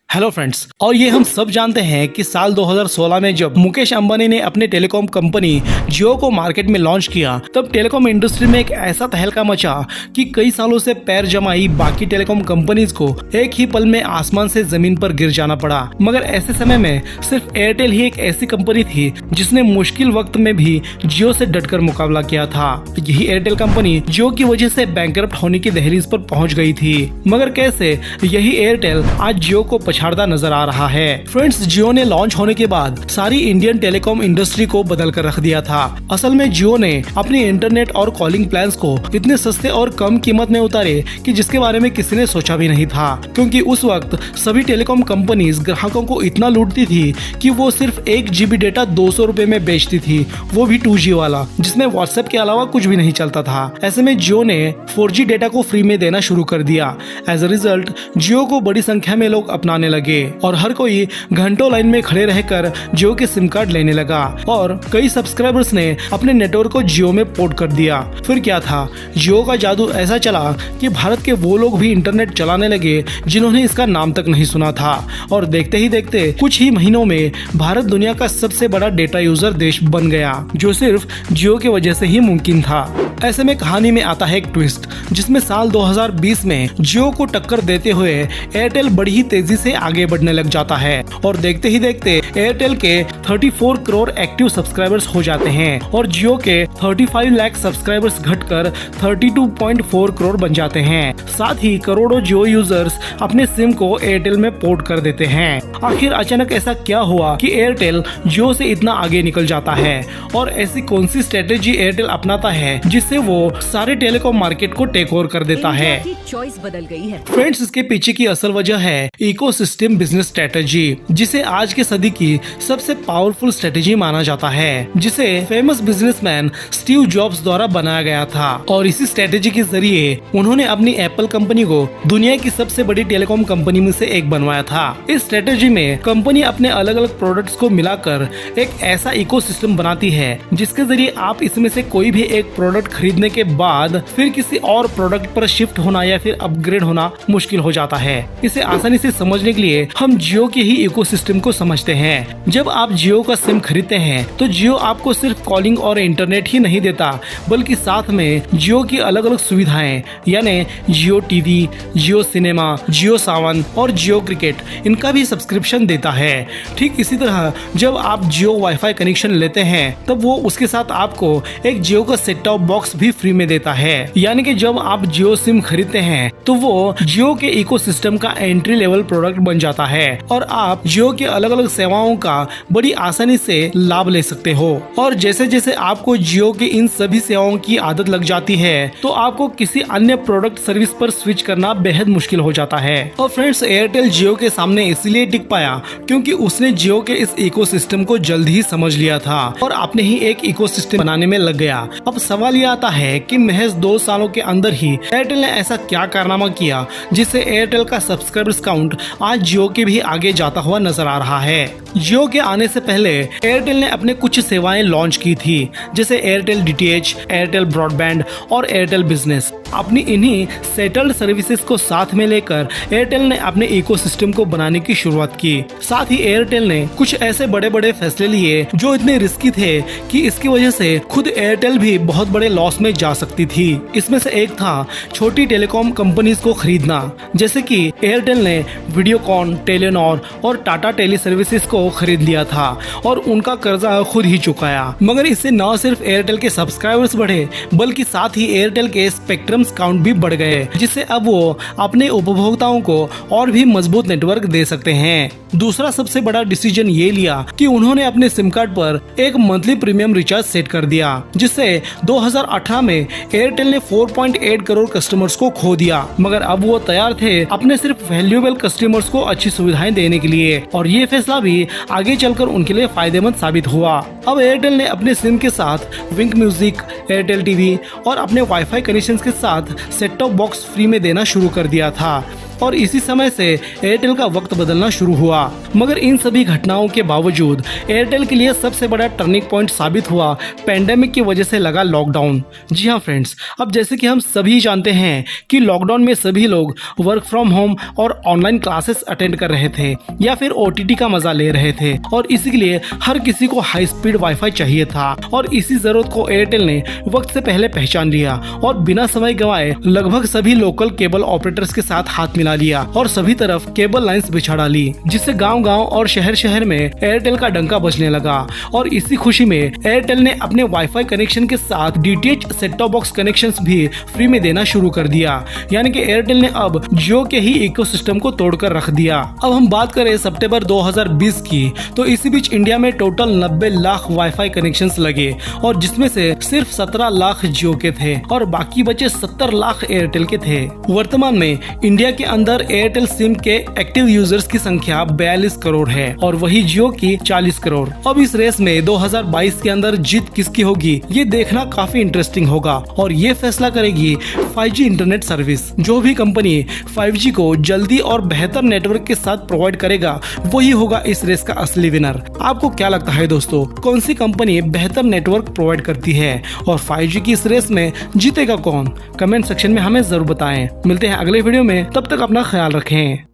Hello friends, और ये हम सब जानते हैं कि साल 2016 में जब मुकेश अंबानी ने अपने टेलीकॉम कंपनी जियो को मार्केट में लॉन्च किया, तब टेलीकॉम इंडस्ट्री में एक ऐसा तहलका मचा कि कई सालों से पैर जमाई बाकी टेलीकॉम कंपनीज को एक ही पल में आसमान से जमीन पर गिर जाना पड़ा। मगर ऐसे समय में सिर्फ एयरटेल ही एक ऐसी कंपनी थी जिसने मुश्किल वक्त में भी जियो से डटकर मुकाबला किया था। यही एयरटेल कंपनी जियो की वजह से बैंकरप्ट होने की दहलीज पर पहुंच गई थी। मगर कैसे यही एयरटेल आज जियो को पछाड़ता नजर आ रहा है। फ्रेंड्स, जियो ने लॉन्च होने के बाद सारी इंडियन टेलीकॉम इंडस्ट्री को बदल कर रख दिया था। असल में जियो ने अपनी इंटरनेट और कॉलिंग प्लान्स को इतने सस्ते और कम कीमत में उतारे कि जिसके बारे में किसी ने सोचा भी नहीं था, क्योंकि उस वक्त सभी टेलीकॉम कंपनीज ग्राहकों को इतना लूटती थी कि वो सिर्फ 1 GB डेटा 200 रुपए में बेचती थी, वो भी 2G वाला, जिसमें व्हाट्सएप के अलावा कुछ भी नहीं चलता था। ऐसे में जियो ने 4G डेटा को फ्री में देना शुरू कर दिया। एज अ रिजल्ट जियो को बड़ी संख्या में लोग अपनाने लगे और हर कोई घंटों लाइन में खड़े रहकर जियो के सिम कार्ड लेने लगा और कई सब्सक्राइबर्स ने अपने नेटवर्क को जियो में पोर्ट कर दिया। फिर क्या था, जियो का जादू ऐसा चला कि भारत के वो लोग भी इंटरनेट चलाने लगे जिन्होंने इसका नाम तक नहीं सुना था, और देखते ही देखते कुछ ही महीनों में भारत दुनिया का सबसे बड़ा डेटा यूजर देश बन गया, जो सिर्फ जियो की वजह से ही मुमकिन था। ऐसे में कहानी में आता है एक ट्विस्ट, जिसमें साल 2020 में जियो को टक्कर देते हुए एयरटेल बड़ी ही तेजी से आगे बढ़ने लग जाता है और देखते ही देखते एयरटेल के 34 करोड़ एक्टिव सब्सक्राइबर्स हो जाते हैं और जियो के 35 लाख सब्सक्राइबर्स घटकर 32.4 करोड़ बन जाते हैं। साथ ही करोड़ों जियो यूजर्स अपने सिम को एयरटेल में पोर्ट कर देते हैं। आखिर अचानक ऐसा क्या हुआ कि एयरटेल जियो से इतना आगे निकल जाता है, और ऐसी कौन सी स्ट्रेटेजी एयरटेल अपनाता है जिससे वो सारे टेलीकॉम मार्केट को टेक ओवर कर देता है? चॉइस बदल गई है। फ्रेंड्स, इसके पीछे की असल वजह है इकोसिस्टम बिजनेस स्ट्रेटेजी, जिसे आज के सदी की सबसे पावरफुल स्ट्रेटेजी माना जाता है, जिसे फेमस बिजनेसमैन स्टीव जॉब्स द्वारा बनाया गया था। और इसी स्ट्रेटेजी के जरिए उन्होंने अपनी एप्पल कंपनी को दुनिया की सबसे बड़ी टेलीकॉम कंपनी में से एक बनवाया था। इस स्ट्रेटेजी में कंपनी अपने अलग अलग प्रोडक्ट्स को मिलाकर एक ऐसा इकोसिस्टम बनाती है जिसके जरिए आप इसमें से कोई भी एक प्रोडक्ट खरीदने के बाद फिर किसी और प्रोडक्ट पर शिफ्ट होना या फिर अपग्रेड होना मुश्किल हो जाता है। इसे आसानी से समझने के लिए हम जियो के ही इकोसिस्टम को समझते हैं। जब आप जियो का सिम खरीदते हैं तो जियो आपको सिर्फ कॉलिंग और इंटरनेट ही नहीं देता, बल्कि साथ में जियो की अलग अलग सुविधाएं, यानी जियो टीवी, जियो सिनेमा, जियो सावन और जियो क्रिकेट, इनका भी सब्सक्रिप्शन देता है। ठीक इसी तरह जब आप जियो वाईफाई कनेक्शन लेते हैं तब वो उसके साथ आपको एक जियो का सेट टॉप बॉक्स भी फ्री में देता है। यानी कि जब आप जियो सिम खरीदते हैं तो वो जियो के इकोसिस्टम का एंट्री लेवल प्रोडक्ट बन जाता है और आप जियो के अलग अलग सेवाओं का बड़ी आसानी से लाभ ले सकते हो। और जैसे जैसे आपको जियो के इन सभी सेवाओं की आदत लग जाती है तो आपको किसी अन्य प्रोडक्ट सर्विस पर स्विच करना बेहद मुश्किल हो जाता है। और फ्रेंड्स, एयरटेल जियो के सामने इसलिए टिक पाया क्योंकि उसने जियो के इस इकोसिस्टम को जल्द ही समझ लिया था और अपने ही एक इकोसिस्टम बनाने में लग गया। अब सवाल ये आता है कि महज 2 सालों के अंदर ही एयरटेल ने ऐसा क्या कारनामा किया जिससे एयरटेल का सब्सक्राइबर्स काउंट आज जियो के भी आगे जाता हुआ नजर आ रहा है। जियो के आने से पहले एयरटेल ने अपने कुछ सेवाएं लॉन्च की थी, जैसे एयरटेल डीटीएच, एयरटेल ब्रॉडबैंड और एयरटेल बिजनेस। अपनी इन्हीं सेटल्ड सर्विसेज को साथ में लेकर एयरटेल ने अपने इकोसिस्टम को बनाने की शुरुआत की। साथ ही एयरटेल ने कुछ ऐसे बड़े बड़े फैसले लिए जो इतने रिस्की थे कि इसकी वजह से खुद एयरटेल भी बहुत बड़े लॉस में जा सकती थी। इसमें से एक था छोटी टेलीकॉम कंपनीज को खरीदना, जैसे कि एयरटेल ने वीडियोकॉन, टेलीनॉर और टाटा टेली सर्विसेज को खरीद लिया था और उनका कर्जा खुद ही चुकाया। मगर इससे न सिर्फ एयरटेल के सब्सक्राइबर्स बढ़े बल्कि साथ ही एयरटेल के स्पेक्ट्रम काउंट भी बढ़ गए, जिससे अब वो अपने उपभोक्ताओं को और भी मजबूत नेटवर्क दे सकते हैं। दूसरा सबसे बड़ा डिसीजन ये लिया कि उन्होंने अपने सिम कार्ड पर एक मंथली प्रीमियम रिचार्ज सेट कर दिया, जिससे 2018 में एयरटेल ने 4.8 करोड़ कस्टमर्स को खो दिया। मगर अब वो तैयार थे अपने सिर्फ वैल्यूएबल कस्टमर्स को अच्छी सुविधाएं देने के लिए, और ये फैसला भी आगे चलकर उनके लिए फायदेमंद साबित हुआ। अब एयरटेल ने अपने सिम के साथ विंक म्यूजिक, एयरटेल टीवी और अपने वाईफाई कनेक्शन के साथ सेट टॉप बॉक्स फ्री में देना शुरू कर दिया था। और इसी समय से एयरटेल का वक्त बदलना शुरू हुआ। मगर इन सभी घटनाओं के बावजूद एयरटेल के लिए सबसे बड़ा टर्निंग पॉइंट साबित हुआ पैंडेमिक की वजह से लगा लॉकडाउन। जी हाँ फ्रेंड्स, अब जैसे कि हम सभी जानते हैं कि लॉकडाउन में सभी लोग वर्क फ्रॉम होम और ऑनलाइन क्लासेस अटेंड कर रहे थे या फिर OTT का मजा ले रहे थे और इसलिए हर किसी को हाई स्पीड वाईफाई चाहिए था और इसी जरूरत को एयरटेल ने वक्त से पहले पहचान लिया और बिना समय गंवाए लगभग सभी लोकल केबल ऑपरेटर्स के साथ हाथ मिला लिया और सभी तरफ केबल लाइंस बिछा डाली, जिससे गांव-गांव और शहर-शहर में एयरटेल का डंका बजने लगा। और इसी खुशी में एयरटेल ने अपने वाईफाई कनेक्शन के साथ DTH set top box connections भी फ्री में देना शुरू कर दिया, यानी कि एयरटेल ने अब जियो के ही इकोसिस्टम को तोड़कर रख दिया। अब हम बात करें सितंबर 2020 की, तो इसी बीच इंडिया में टोटल 90 लाख वाईफाई कनेक्शंस लगे और जिसमें से सिर्फ 17 लाख जियो के थे और बाकी बचे 70 लाख एयरटेल के थे। वर्तमान में इंडिया के अंदर एयरटेल सिम के एक्टिव यूजर्स की संख्या 42 करोड़ है और वही जियो की 40 करोड़। अब इस रेस में 2022 के अंदर जीत किसकी होगी ये देखना काफी इंटरेस्टिंग होगा और ये फैसला करेगी 5G इंटरनेट सर्विस। जो भी कंपनी 5G को जल्दी और बेहतर नेटवर्क के साथ प्रोवाइड करेगा वही होगा इस रेस का असली विनर। आपको क्या लगता है दोस्तों, कौन सी कंपनी बेहतर नेटवर्क प्रोवाइड करती है और 5G की इस रेस में जीतेगा कौन? कमेंट सेक्शन में हमें जरूर बताएं। मिलते हैं अगले वीडियो में, तब तक अपना ख्याल रखें।